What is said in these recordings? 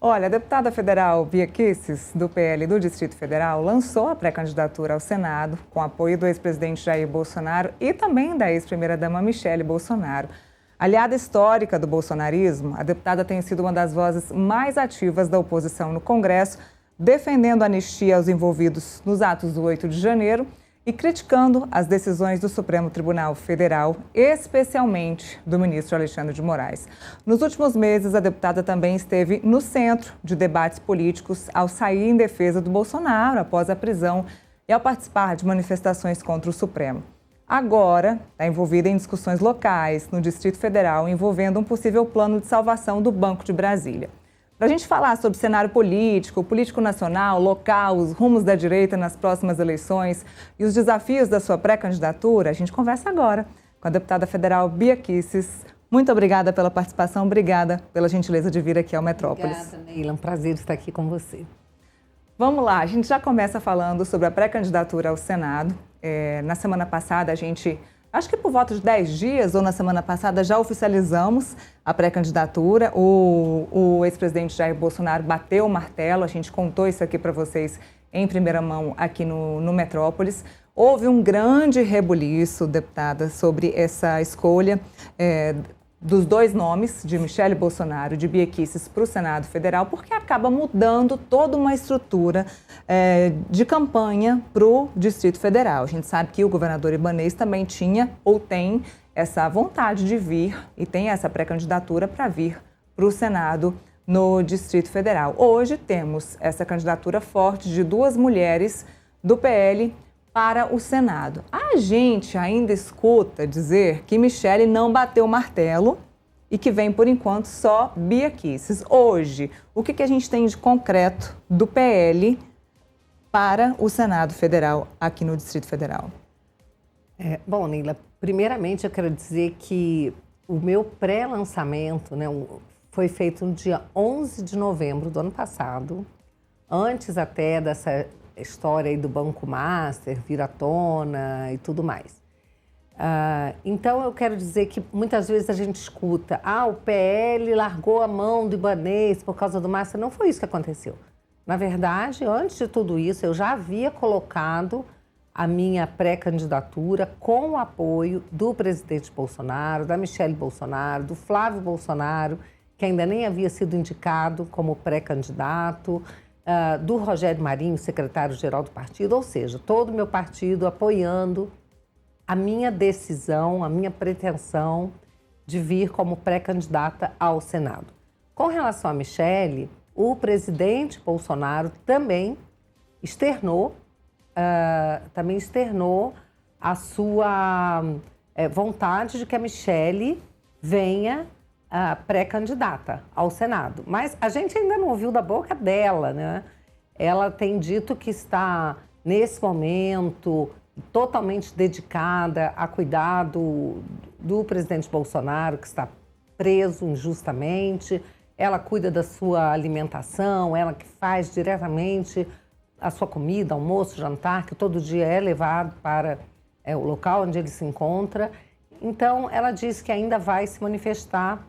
Olha, a deputada federal Bia Kicis, do PL do Distrito Federal, lançou a pré-candidatura ao Senado com apoio do ex-presidente Jair Bolsonaro e também da ex-primeira-dama Michele Bolsonaro. Aliada histórica do bolsonarismo, a deputada tem sido uma das vozes mais ativas da oposição no Congresso, defendendo a anistia aos envolvidos nos atos do 8 de janeiro e criticando as decisões do Supremo Tribunal Federal, especialmente do ministro Alexandre de Moraes. Nos últimos meses, a deputada também esteve no centro de debates políticos ao sair em defesa do Bolsonaro após a prisão e ao participar de manifestações contra o Supremo. Agora, está envolvida em discussões locais no Distrito Federal envolvendo um possível plano de salvação do Banco de Brasília. Para a gente falar sobre cenário político nacional, local, os rumos da direita nas próximas eleições e os desafios da sua pré-candidatura, a gente conversa agora com a deputada federal Bia Kicis. Muito obrigada pela participação, obrigada pela gentileza de vir aqui ao Metrópolis. Obrigada, Neila. É um prazer estar aqui com você. Vamos lá, a gente já começa falando sobre a pré-candidatura ao Senado. Na semana passada, acho que por volta de 10 dias ou na semana passada, já oficializamos a pré-candidatura. O ex-presidente Jair Bolsonaro bateu o martelo, a gente contou isso aqui para vocês em primeira mão aqui no Metrópolis. Houve um grande rebuliço, deputada, sobre essa escolha dos dois nomes, de Michele Bolsonaro e de Bia Kicis, para o Senado Federal, porque acaba mudando toda uma estrutura de campanha para o Distrito Federal. A gente sabe que o governador Ibanez também tinha ou tem essa vontade de vir e tem essa pré-candidatura para vir para o Senado no Distrito Federal. Hoje temos essa candidatura forte de duas mulheres do PL para o Senado. A gente ainda escuta dizer que Michele não bateu o martelo e que vem, por enquanto, só Bia Kicis. Hoje, o que a gente tem de concreto do PL para o Senado Federal aqui no Distrito Federal? Bom, Neila, primeiramente eu quero dizer que o meu pré-lançamento, foi feito no dia 11 de novembro do ano passado, antes até dessa história aí do Banco Master vir à tona e tudo mais. Então eu quero dizer que muitas vezes a gente escuta, o PL largou a mão do Ibanez por causa do Master. Não foi isso que aconteceu. Na verdade, antes de tudo isso, eu já havia colocado a minha pré-candidatura com o apoio do presidente Bolsonaro, da Michele Bolsonaro, do Flávio Bolsonaro, que ainda nem havia sido indicado como pré-candidato, do Rogério Marinho, secretário-geral do partido, ou seja, todo o meu partido apoiando a minha decisão, a minha pretensão de vir como pré-candidata ao Senado. Com relação a Michele, o presidente Bolsonaro também externou a sua vontade de que a Michele venha pré-candidata ao Senado. Mas a gente ainda não ouviu da boca dela, né? Ela tem dito que está, nesse momento, totalmente dedicada a cuidar do presidente Bolsonaro, que está preso injustamente. Ela cuida da sua alimentação, ela que faz diretamente a sua comida, almoço, jantar, que todo dia é levado para o local onde ele se encontra. Então, ela diz que ainda vai se manifestar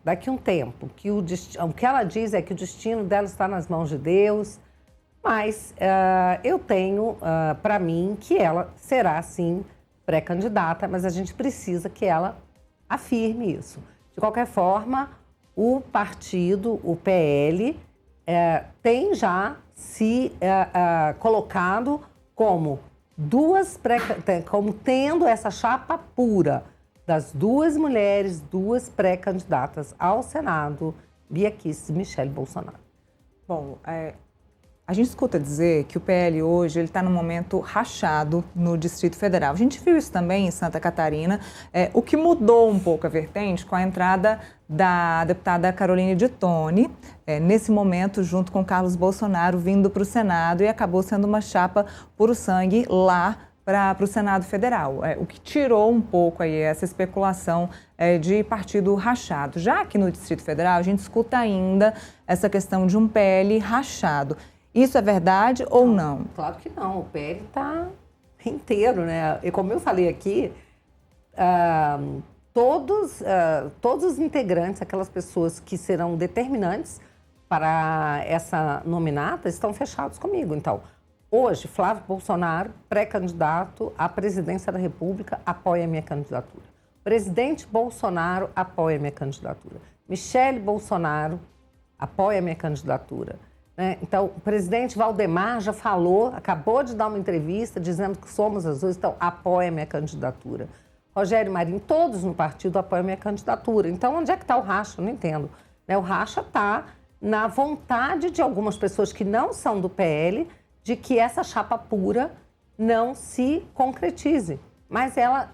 daqui a um tempo, o que ela diz é que o destino dela está nas mãos de Deus, mas eu tenho para mim que ela será, sim, pré-candidata, mas a gente precisa que ela afirme isso. De qualquer forma, o partido, o PL, tem já se colocado como como tendo essa chapa pura das duas mulheres, duas pré-candidatas ao Senado, Bia Kicis e Michele Bolsonaro. Bom, a gente escuta dizer que o PL hoje está num momento rachado no Distrito Federal. A gente viu isso também em Santa Catarina, o que mudou um pouco a vertente com a entrada da deputada Caroline de Toni, nesse momento junto com Carlos Bolsonaro vindo para o Senado e acabou sendo uma chapa puro sangue lá para o Senado Federal, o que tirou um pouco aí essa especulação de partido rachado. Já aqui no Distrito Federal, a gente escuta ainda essa questão de um PL rachado. Isso é verdade ou não? Claro que não, o PL está inteiro, né? E como eu falei aqui, todos os integrantes, aquelas pessoas que serão determinantes para essa nominata estão fechados comigo. Então, hoje, Flávio Bolsonaro, pré-candidato à presidência da República, apoia a minha candidatura. Presidente Bolsonaro apoia a minha candidatura. Michele Bolsonaro apoia a minha candidatura. Né? Então, o presidente Valdemar já falou, acabou de dar uma entrevista dizendo que somos azuis, então apoia a minha candidatura. Rogério Marinho, todos no partido apoiam a minha candidatura. Então, onde é que está o racha? Eu não entendo. Né? O racha está na vontade de algumas pessoas que não são do PL de que essa chapa pura não se concretize. Mas ela,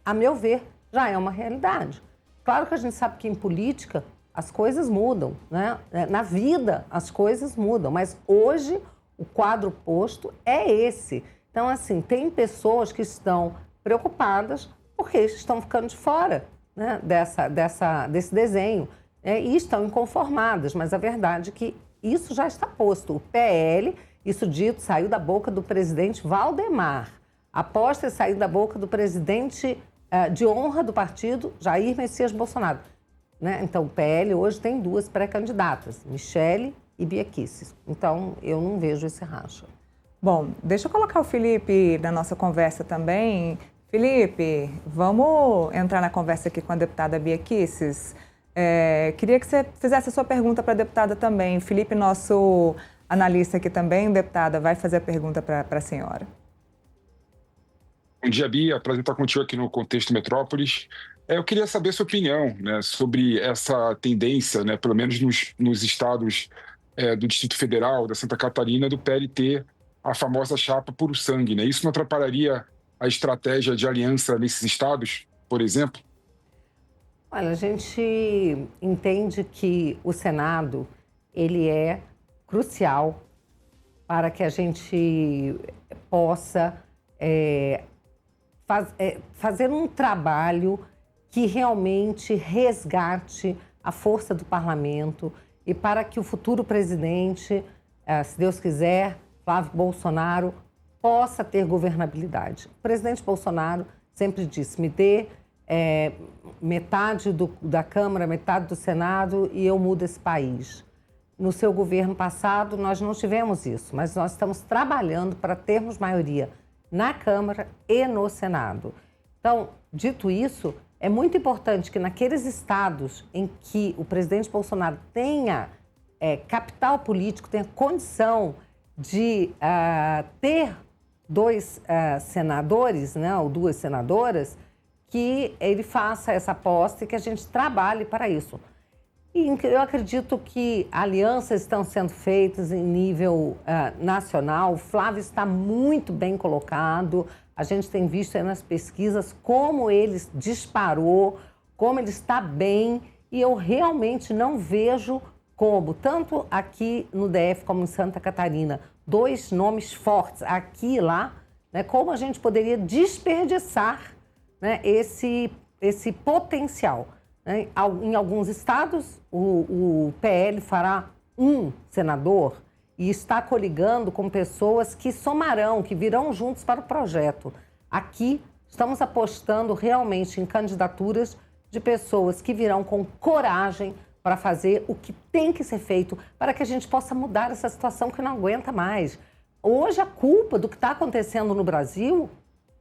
a meu ver, já é uma realidade. Claro que a gente sabe que em política as coisas mudam, né? Na vida as coisas mudam, mas hoje o quadro posto é esse. Então, assim, tem pessoas que estão preocupadas porque estão ficando de fora, né, desse desenho, né, e estão inconformadas, mas a verdade é que isso já está posto. O PL, isso dito, saiu da boca do presidente Valdemar, após ter saído da boca do presidente de honra do partido, Jair Messias Bolsonaro. Né? Então, o PL hoje tem 2 pré-candidatas, Michele e Bia Kicis. Então, eu não vejo esse racha. Bom, deixa eu colocar o Felipe na nossa conversa também. Felipe, vamos entrar na conversa aqui com a deputada Bia Kicis. Queria que você fizesse a sua pergunta para a deputada também. Felipe, nosso analista aqui também, deputada, vai fazer a pergunta para a senhora. Bom dia, Bia. Prazer estar contigo aqui no Contexto Metrópolis. Eu queria saber sua opinião, né, sobre essa tendência, né, pelo menos nos estados do Distrito Federal, da Santa Catarina, do PL ter a famosa chapa puro sangue. Né? Isso não atrapalharia a estratégia de aliança nesses estados, por exemplo? Olha, a gente entende que o Senado ele é crucial para que a gente possa fazer um trabalho que realmente resgate a força do parlamento e para que o futuro presidente, se Deus quiser, Flávio Bolsonaro, possa ter governabilidade. O presidente Bolsonaro sempre disse, me dê metade da Câmara, metade do Senado e eu mudo esse país. No seu governo passado, nós não tivemos isso, mas nós estamos trabalhando para termos maioria na Câmara e no Senado. Então, dito isso, é muito importante que naqueles estados em que o presidente Bolsonaro tenha capital político, tenha condição de ter 2 senadores, né, ou 2 senadoras, que ele faça essa aposta e que a gente trabalhe para isso. E eu acredito que alianças estão sendo feitas em nível nacional. O Flávio está muito bem colocado. A gente tem visto aí nas pesquisas como ele disparou, como ele está bem. E eu realmente não vejo como, tanto aqui no DF como em Santa Catarina, 2 nomes fortes aqui e lá, né, como a gente poderia desperdiçar, né, esse potencial. Né? Em alguns estados, o PL fará 1 senador e está coligando com pessoas que somarão, que virão juntos para o projeto. Aqui, estamos apostando realmente em candidaturas de pessoas que virão com coragem para fazer o que tem que ser feito para que a gente possa mudar essa situação que não aguenta mais. Hoje, a culpa do que está acontecendo no Brasil,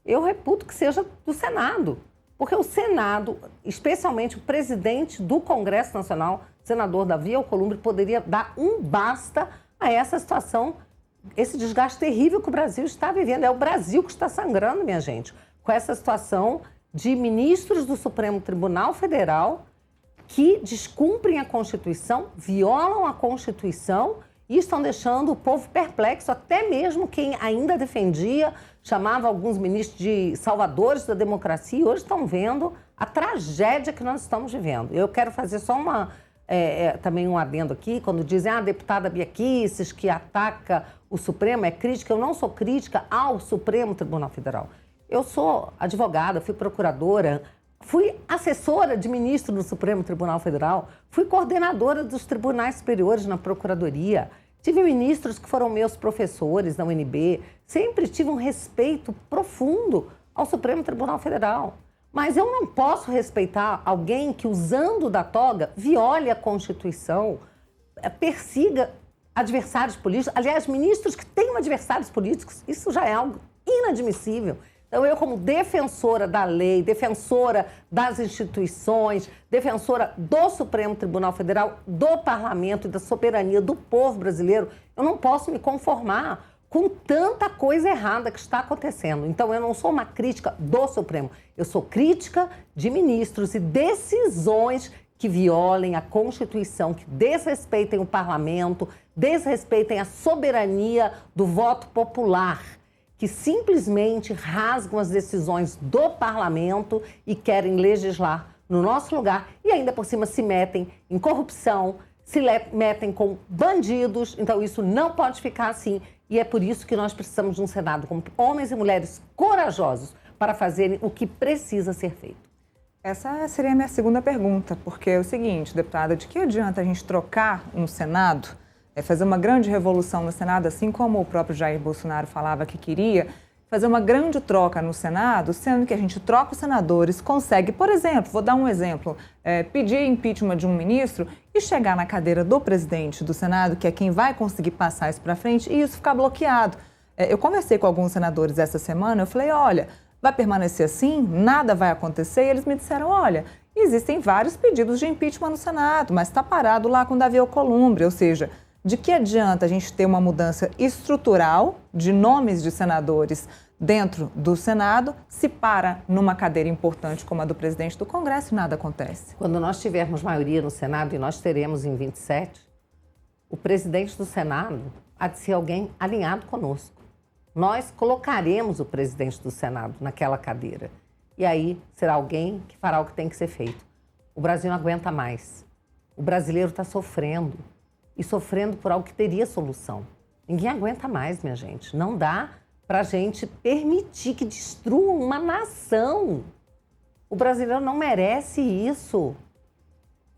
eu reputo que seja do Senado. Porque o Senado, especialmente o presidente do Congresso Nacional, senador Davi Alcolumbre, poderia dar um basta a essa situação, esse desgaste terrível que o Brasil está vivendo. É o Brasil que está sangrando, minha gente, com essa situação de ministros do Supremo Tribunal Federal que descumprem a Constituição, violam a Constituição e estão deixando o povo perplexo, até mesmo quem ainda defendia, chamava alguns ministros de salvadores da democracia, e hoje estão vendo a tragédia que nós estamos vivendo. Eu quero fazer só também um adendo aqui, quando dizem a deputada Bia Kicis, que ataca o Supremo, é crítica. Eu não sou crítica ao Supremo Tribunal Federal. Eu sou advogada, fui procuradora, fui assessora de ministro do Supremo Tribunal Federal, fui coordenadora dos tribunais superiores na Procuradoria, tive ministros que foram meus professores na UNB, sempre tive um respeito profundo ao Supremo Tribunal Federal. Mas eu não posso respeitar alguém que, usando da toga, viole a Constituição, persiga adversários políticos. Aliás, ministros que tenham adversários políticos, isso já é algo inadmissível. Então, eu, como defensora da lei, defensora das instituições, defensora do Supremo Tribunal Federal, do Parlamento e da soberania do povo brasileiro, eu não posso me conformar com tanta coisa errada que está acontecendo. Então, eu não sou uma crítica do Supremo, eu sou crítica de ministros e decisões que violem a Constituição, que desrespeitem o Parlamento, desrespeitem a soberania do voto popular, que simplesmente rasgam as decisões do Parlamento e querem legislar no nosso lugar e ainda por cima se metem em corrupção, se metem com bandidos. Então isso não pode ficar assim e é por isso que nós precisamos de um Senado com homens e mulheres corajosos para fazerem o que precisa ser feito. Essa seria a minha segunda pergunta, porque é o seguinte, deputada, de que adianta a gente trocar um Senado, fazer uma grande revolução no Senado, assim como o próprio Jair Bolsonaro falava que queria, fazer uma grande troca no Senado, sendo que a gente troca os senadores, consegue, por exemplo, vou dar um exemplo, pedir impeachment de um ministro e chegar na cadeira do presidente do Senado, que é quem vai conseguir passar isso para frente, e isso ficar bloqueado. Eu conversei com alguns senadores essa semana, eu falei, olha, vai permanecer assim? Nada vai acontecer? E eles me disseram, olha, existem vários pedidos de impeachment no Senado, mas está parado lá com Davi Alcolumbre, ou seja, de que adianta a gente ter uma mudança estrutural de nomes de senadores dentro do Senado se para numa cadeira importante como a do presidente do Congresso e nada acontece? Quando nós tivermos maioria no Senado, e nós teremos em 27, o presidente do Senado há de ser alguém alinhado conosco. Nós colocaremos o presidente do Senado naquela cadeira. E aí será alguém que fará o que tem que ser feito. O Brasil não aguenta mais. O brasileiro está sofrendo. E sofrendo por algo que teria solução. Ninguém aguenta mais, minha gente. Não dá para a gente permitir que destruam uma nação. O brasileiro não merece isso.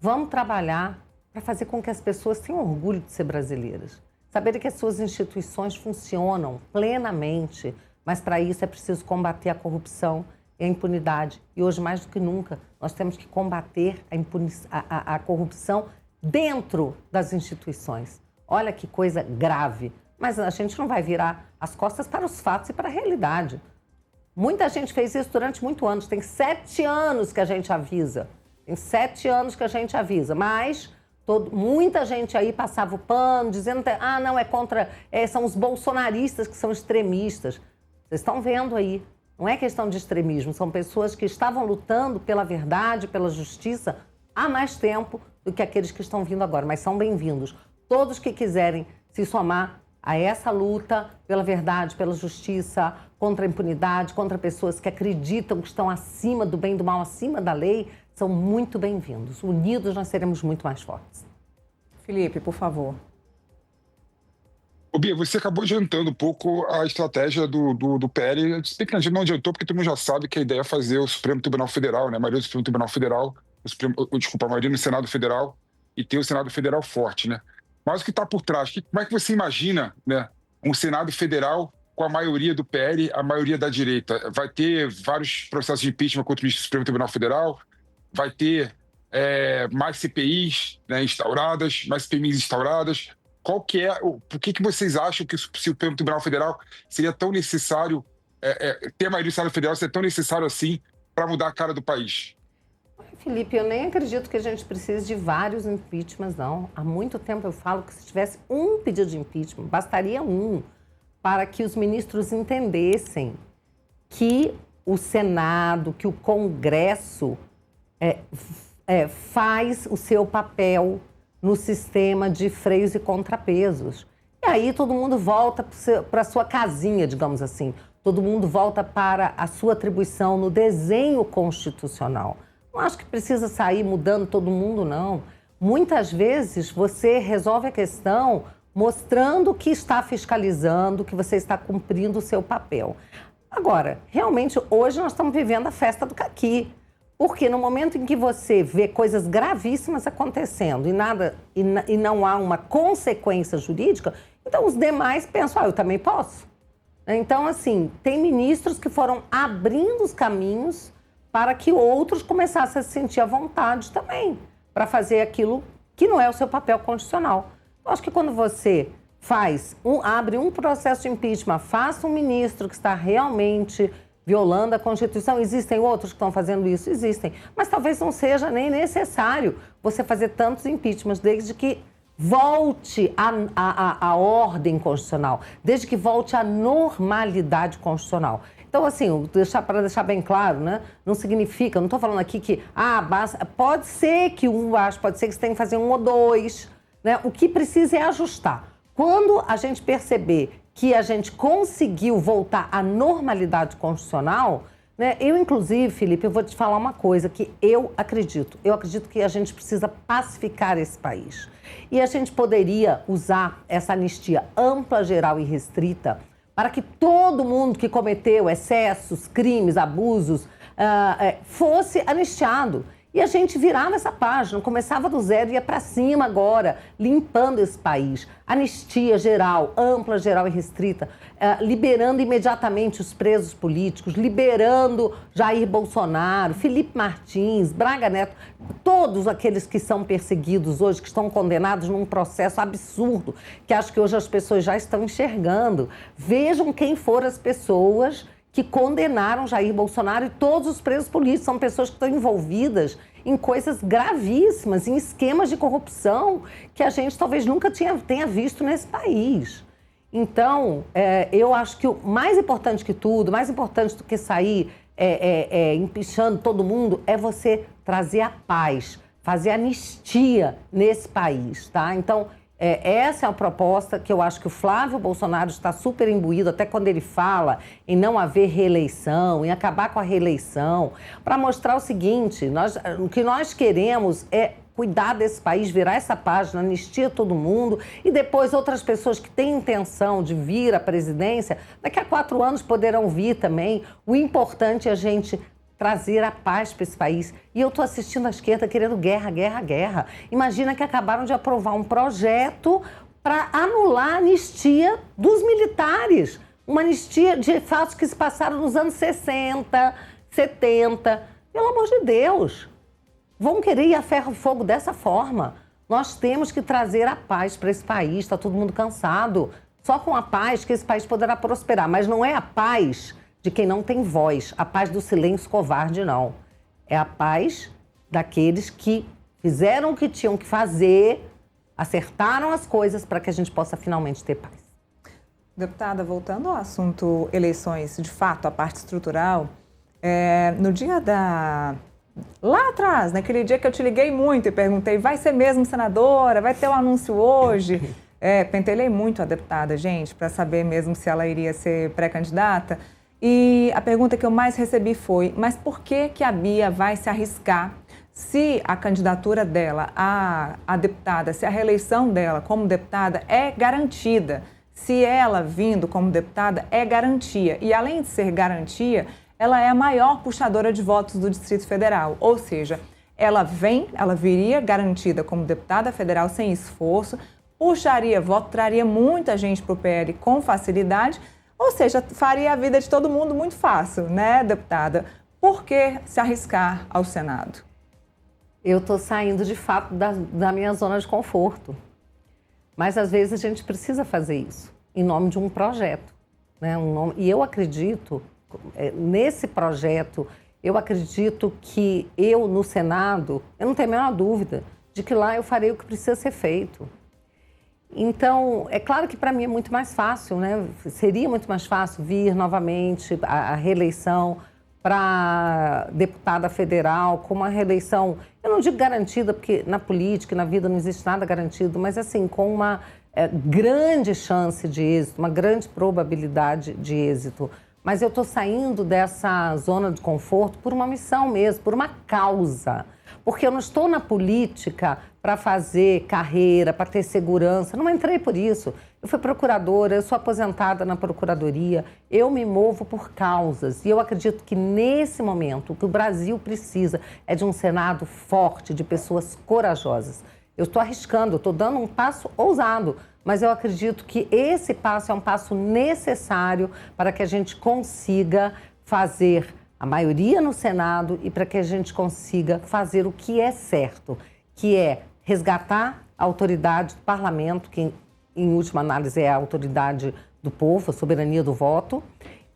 Vamos trabalhar para fazer com que as pessoas tenham orgulho de ser brasileiras. Saber que as suas instituições funcionam plenamente, mas para isso é preciso combater a corrupção e a impunidade. E hoje, mais do que nunca, nós temos que combater a corrupção dentro das instituições. Olha que coisa grave. Mas a gente não vai virar as costas para os fatos e para a realidade. Muita gente fez isso durante muitos anos. Tem 7 anos que a gente avisa. Mas muita gente aí passava o pano, dizendo não, é contra... são os bolsonaristas que são extremistas. Vocês estão vendo aí. Não é questão de extremismo. São pessoas que estavam lutando pela verdade, pela justiça, há mais tempo do que aqueles que estão vindo agora. Mas são bem-vindos. Todos que quiserem se somar a essa luta pela verdade, pela justiça, contra a impunidade, contra pessoas que acreditam que estão acima do bem e do mal, acima da lei, são muito bem-vindos. Unidos nós seremos muito mais fortes. Felipe, por favor. Ô, Bia, você acabou adiantando um pouco a estratégia do PL. Se bem que não adiantou, porque todo mundo já sabe que a ideia é fazer o Supremo Tribunal Federal, né? A maioria do Supremo Tribunal Federal, a maioria no Senado Federal, e ter o Senado Federal forte, né? Mas o que está por trás? Como é que você imagina, né, um Senado Federal com a maioria do PL, a maioria da direita? Vai ter vários processos de impeachment contra o ministro do Supremo Tribunal Federal? Vai ter mais CPIs, né, instauradas, mais CPMIs instauradas? Por que vocês acham que o Supremo Tribunal Federal seria tão necessário, ter a maioria do Senado Federal seria tão necessário assim para mudar a cara do país? Felipe, eu nem acredito que a gente precise de vários impeachments, não. Há muito tempo eu falo que se tivesse um pedido de impeachment, bastaria um, para que os ministros entendessem que o Senado, que o Congresso faz o seu papel no sistema de freios e contrapesos. E aí todo mundo volta para a sua casinha, digamos assim. Todo mundo volta para a sua atribuição no desenho constitucional. Não acho que precisa sair mudando todo mundo, não. Muitas vezes você resolve a questão mostrando que está fiscalizando, que você está cumprindo o seu papel. Agora, realmente, hoje nós estamos vivendo a festa do caqui. Porque no momento em que você vê coisas gravíssimas acontecendo e não há uma consequência jurídica, então os demais pensam, eu também posso. Então, assim, tem ministros que foram abrindo os caminhos para que outros começassem a se sentir à vontade também, para fazer aquilo que não é o seu papel constitucional. Eu acho que quando você abre um processo de impeachment, faça um ministro que está realmente violando a Constituição. Existem outros que estão fazendo isso? Existem. Mas talvez não seja nem necessário você fazer tantos impeachments, desde que volte a ordem constitucional, desde que volte a normalidade constitucional. Então, assim, para deixar bem claro, né? Não significa, não estou falando aqui que, pode ser que pode ser que você tenha que fazer 1 ou 2, né? O que precisa é ajustar. Quando a gente perceber que a gente conseguiu voltar à normalidade constitucional, né? Eu, inclusive, Felipe, eu vou te falar uma coisa que eu acredito. Eu acredito que a gente precisa pacificar esse país. E a gente poderia usar essa anistia ampla, geral e restrita para que todo mundo que cometeu excessos, crimes, abusos, fosse anistiado. E a gente virava essa página, começava do zero e ia para cima agora, limpando esse país. Anistia geral, ampla, geral e restrita, liberando imediatamente os presos políticos, liberando Jair Bolsonaro, Felipe Martins, Braga Neto, todos aqueles que são perseguidos hoje, que estão condenados num processo absurdo, que acho que hoje as pessoas já estão enxergando. Vejam quem foram as pessoas que condenaram Jair Bolsonaro e todos os presos políticos. São pessoas que estão envolvidas em coisas gravíssimas, em esquemas de corrupção que a gente talvez nunca tenha visto nesse país. Então, eu acho que o mais importante que tudo, mais importante do que sair empichando todo mundo, é você trazer a paz, fazer anistia nesse país, tá? Então, essa é uma proposta que eu acho que o Flávio Bolsonaro está super imbuído, até quando ele fala em não haver reeleição, em acabar com a reeleição, para mostrar o seguinte, o que nós queremos é cuidar desse país, virar essa página, anistia todo mundo, e depois outras pessoas que têm intenção de vir à presidência, daqui a 4 anos poderão vir também. O importante é a gente trazer a paz para esse país. E eu estou assistindo a esquerda querendo guerra, guerra, guerra. Imagina que acabaram de aprovar um projeto para anular a anistia dos militares. Uma anistia de fatos que se passaram nos anos 60, 70. Pelo amor de Deus. Vão querer ir a ferro e fogo dessa forma. Nós temos que trazer a paz para esse país. Está todo mundo cansado. Só com a paz que esse país poderá prosperar. Mas não é a paz de quem não tem voz, a paz do silêncio covarde, não. É a paz daqueles que fizeram o que tinham que fazer, acertaram as coisas para que a gente possa finalmente ter paz. Deputada, voltando ao assunto eleições, de fato, a parte estrutural, no dia lá atrás, naquele dia que eu te liguei muito e perguntei, vai ser mesmo senadora? Vai ter o anúncio hoje? Pentelei muito a deputada, gente, para saber mesmo se ela iria ser pré-candidata. E a pergunta que eu mais recebi foi, mas por que a Bia vai se arriscar se a candidatura dela a deputada, se a reeleição dela como deputada é garantida, se ela vindo como deputada é garantia. E além de ser garantia, ela é a maior puxadora de votos do Distrito Federal. Ou seja, ela viria garantida como deputada federal sem esforço, puxaria voto, traria muita gente para o PL com facilidade. Ou seja, faria a vida de todo mundo muito fácil, né, deputada? Por que se arriscar ao Senado? Eu estou saindo, de fato, da minha zona de conforto. Mas, às vezes, a gente precisa fazer isso, em nome de um projeto, né? E eu acredito, nesse projeto, eu acredito que eu, no Senado, eu não tenho a menor dúvida de que lá eu farei o que precisa ser feito. Então, é claro que para mim é muito mais fácil, né? Seria muito mais fácil vir novamente a reeleição para deputada federal, com uma reeleição, eu não digo garantida, porque na política e na vida não existe nada garantido, mas assim, com uma grande chance de êxito, uma grande probabilidade de êxito. Mas eu estou saindo dessa zona de conforto por uma missão mesmo, por uma causa. Porque eu não estou na política para fazer carreira, para ter segurança. Não entrei por isso. Eu fui procuradora, eu sou aposentada na procuradoria. Eu me movo por causas. E eu acredito que nesse momento o que o Brasil precisa é de um Senado forte, de pessoas corajosas. Eu estou arriscando, eu estou dando um passo ousado. Mas eu acredito que esse passo é um passo necessário para que a gente consiga fazer a maioria no Senado e para que a gente consiga fazer o que é certo, que é resgatar a autoridade do parlamento, que em última análise é a autoridade do povo, a soberania do voto,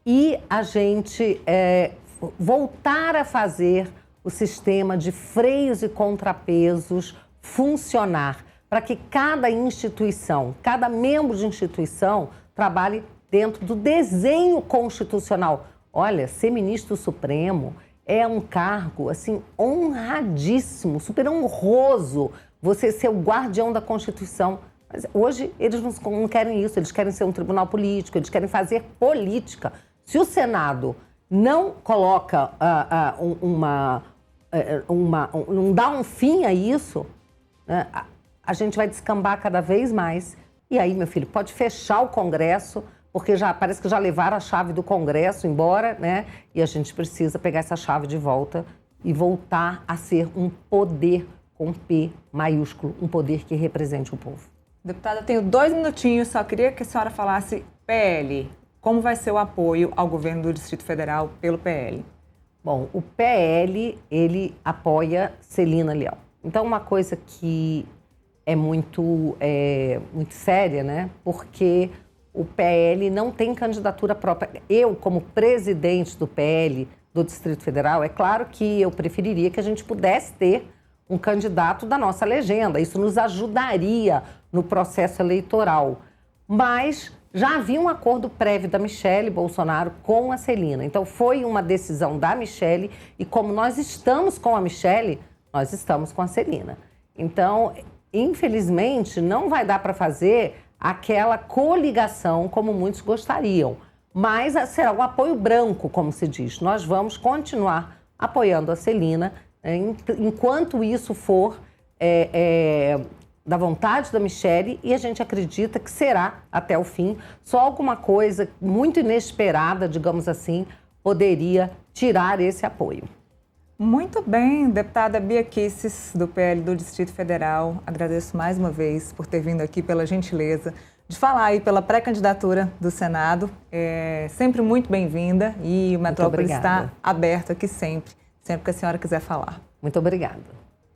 e a gente voltar a fazer o sistema de freios e contrapesos funcionar, para que cada instituição, cada membro de instituição trabalhe dentro do desenho constitucional. Olha, ser ministro supremo é um cargo, assim, honradíssimo, super honroso, você ser o guardião da Constituição. Mas hoje eles não querem isso, eles querem ser um tribunal político, eles querem fazer política. Se o Senado não coloca não dá um fim a isso, né, a gente vai descambar cada vez mais. E aí, meu filho, pode fechar o Congresso, porque parece que já levaram a chave do Congresso embora, né? E a gente precisa pegar essa chave de volta e voltar a ser um poder com P maiúsculo, um poder que represente o povo. Deputada, eu tenho 2 minutinhos, só queria que a senhora falasse PL. Como vai ser o apoio ao governo do Distrito Federal pelo PL? Bom, o PL, ele apoia Celina Leal. Então, uma coisa que é muito séria, né? Porque o PL não tem candidatura própria. Eu, como presidente do PL do Distrito Federal, é claro que eu preferiria que a gente pudesse ter um candidato da nossa legenda. Isso nos ajudaria no processo eleitoral. Mas já havia um acordo prévio da Michelle Bolsonaro com a Celina. Então, foi uma decisão da Michelle e como nós estamos com a Michelle, nós estamos com a Celina. Então, infelizmente, não vai dar para fazer aquela coligação como muitos gostariam. Mas será um apoio branco, como se diz. Nós vamos continuar apoiando a Celina enquanto isso for da vontade da Michelle, e a gente acredita que será até o fim. Só alguma coisa muito inesperada, digamos assim, poderia tirar esse apoio. Muito bem, deputada Bia Kicis, do PL do Distrito Federal. Agradeço mais uma vez por ter vindo aqui, pela gentileza de falar aí pela pré-candidatura do Senado. É sempre muito bem-vinda e o Metrópolis está aberto aqui sempre que a senhora quiser falar. Muito obrigada.